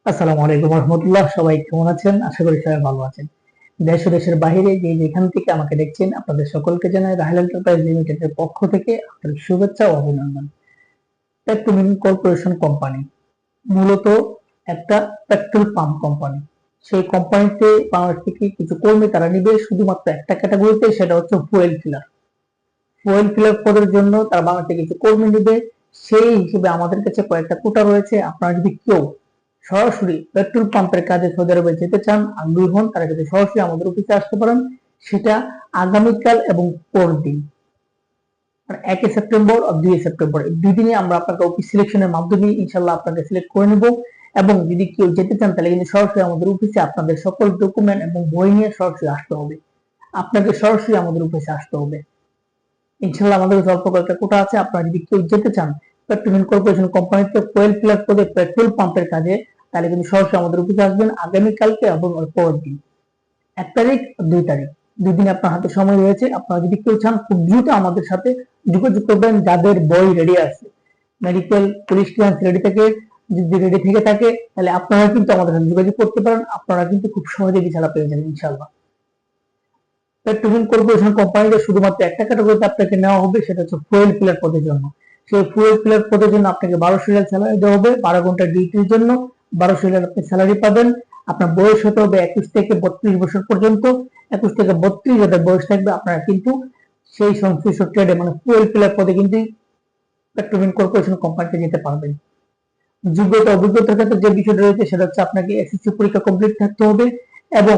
আসসালামু আলাইকুম রহমতুল্লাহ। সবাই কেমন আছেন? আশা করি সবাই ভালো আছেন। দেশ ও দেশের বাইরে যে যেখান থেকে আমাকে দেখছেন, আপনাদের সকলকে জানাই রাহেল এন্টারপ্রাইজ লিমিটেডের পক্ষ থেকে আপনাদের শুভেচ্ছা ও অভিনন্দন। পেট্রোলিয়াম কর্পোরেশন কোম্পানি মূলত একটা পেট্রোল পাম্প কোম্পানি। সেই কোম্পানিতে বাংলাদেশ থেকে কিছু কর্মী তারা নিবে শুধুমাত্র একটা ক্যাটাগরিতে, সেটা হচ্ছে ফুয়েল ফিলার। ফুয়েল ফিলার পদের জন্য তারা বাংলাদেশ থেকে কিছু কর্মী নিবে। সেই হিসেবে আমাদের কাছে কয়েকটা কোটা রয়েছে। আপনারা যদি কেউ সরাসরি পেট্রোল পাম্পের কাজে সৌদি আরবে যেতে চান, আগ্রহী হন, তারা কিন্তু সরাসরি আমাদের অফিসে আসতে পারেন। সেটা আগামীকাল এবং পরদিন, মানে 1 সেপ্টেম্বর আর 2 সেপ্টেম্বর, এই দুই দিনে আমরা আপনাকে অফিস সিলেকশনের মাধ্যমে ইনশাল্লাহ আপনাকে সিলেক্ট করে নেব। এবং যদি কেউ যেতে চান তাহলে কিন্তু সরাসরি আমাদের অফিসে আপনাদের সকল ডকুমেন্ট এবং বই নিয়ে সরাসরি আসতে হবে। আপনাকে সরাসরি আমাদের অফিসে আসতে হবে। ইনশাল্লাহ আমাদের কাছে অল্প কয়েকটা কোটা আছে। আপনারা যদি কেউ যেতে চান পেট্রোলিয়াম কর্পোরেশন কোম্পানিতে ফুয়েল ফিলার পদে পেট্রোল পাম্পের কাজে, তাহলে কিন্তু সরাসরি আমাদের অফিসে আসবেন আগামীকালকে এবং পরের দিন, 1 তারিখ 2 তারিখ, দুই দিন আপনার হাতে সময় রয়েছে। আপনারা যদি কেউ চান খুব দ্রুত আমাদের সাথে যোগাযোগ করবেন। যাদের বই রেডি আছে, মেডিকেল, পুলিশ ক্লিয়ারেন্স রেডি থেকে, যদি রেডি থেকে থাকে তাহলে আপনারা কিন্তু আমাদের সাথে যোগাযোগ করতে পারেন। আপনারা কিন্তু খুব সহজে ভিসাটা পেয়ে যাবেন ইনশাল্লাহ। পেট্রোলিয়াম কর্পোরেশন কোম্পানিতে শুধুমাত্র একটা ক্যাটাগরিতে আপনাকে নেওয়া হবে, সেটা হচ্ছে ফুয়েল ফিলার পদের জন্য। সেই ফুয়েল ফিলার পদের জন্য আপনাকে 1200 স্যালারি দেওয়া হবে। 12 ঘন্টা ডিউটির জন্য 1200 আপনি স্যালারি পাবেন। আপনার বয়স হতে হবে 21 থেকে 32 বছর পর্যন্ত। 21 থেকে 32 যাদের বয়স থাকবে, আপনারা কিন্তু সেই সংশ্লিষ্ট ট্রেডে, মানে ফুয়েল ফিলার পদে কিন্তু পেট্রোলিয়াম কর্পোরেশন কোম্পানিতে যেতে পারবেন। যোগ্যতা অভিজ্ঞতার ক্ষেত্রে যে বিষয়টা রয়েছে সেটা হচ্ছে আপনাকে এসএসসি পরীক্ষা কমপ্লিট থাকতে হবে এবং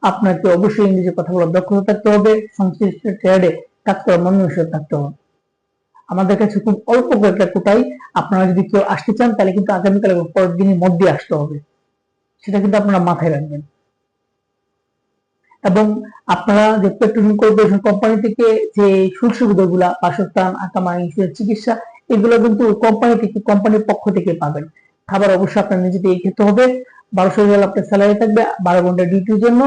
আপনাকে অবশ্যই ইংরেজি কথা বলার দক্ষতা থাকতে হবে। সংশ্লিষ্ট ট্রেডে কাজ করার মনোনিবেশ থাকতে হবে। আমাদের কাছে খুব অল্প কয়েকটা কোটাই। আপনারা যদি কেউ আসতে চান তাহলে কিন্তু আগামীকাল এবং পরের দিনের মধ্যে আসতে হবে, সেটা কিন্তু আপনারা মাথায় রাখবেন। এবং আপনারা যে পেট্রোলিয়াম কর্পোরেশন কোম্পানি থেকে যে সুযোগ সুবিধাগুলা, বাসস্থান, আকামা, ইন্স্যুরেন্স, চিকিৎসা, এগুলো কিন্তু কোম্পানি থেকে, কোম্পানির পক্ষ থেকে পাবেন। খাবার অবশ্যই আপনার নিজেদের খেতে হবে। 1200 আপনার স্যালারি থাকবে 12 ঘন্টা ডিউটির জন্য।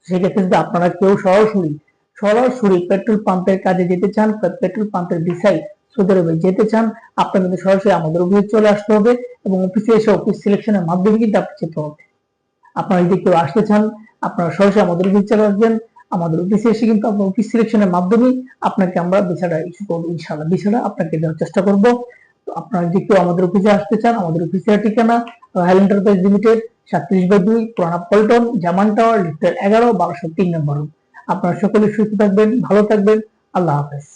সেক্ষেত্রে যদি আপনারা কেউ সরাসরি সরাসরি পেট্রোল পাম্পের কাজে যেতে চান, পেট্রোল পাম্পের বিষয় সৌদি আরবে যেতে চান, আপনার কিন্তু সরাসরি আমাদের অফিসে চলে আসতে হবে এবং অফিসে এসে অফিস সিলেকশনের মাধ্যমে কিন্তু আপনি যেতে হবে। আপনারা যদি কেউ আসতে চান, আপনারা সরাসরি আমাদের অফিসে চলে আসবেন। আমাদের অফিসে এসে কিন্তু আপনার অফিস সিলেকশনের মাধ্যমে আপনাকে আমরা ভিসাটা ইস্যু করবো ইনশাআল্লাহ। ভিসাটা আপনাকে দেওয়ার চেষ্টা করব। তো আপনারা যদি কেউ আমাদের অফিসে আসতে চান, আমাদের অফিসের ঠিকানা রাহেল এন্টারপ্রাইজ লিমিটেড, 37/2, পুরানা পল্টন, জামান টাওয়ার, লিফটের 11, 1203 নম্বর। আপনারা সকলে সুস্থ থাকবেন, ভালো থাকবেন। আল্লাহ হাফেজ।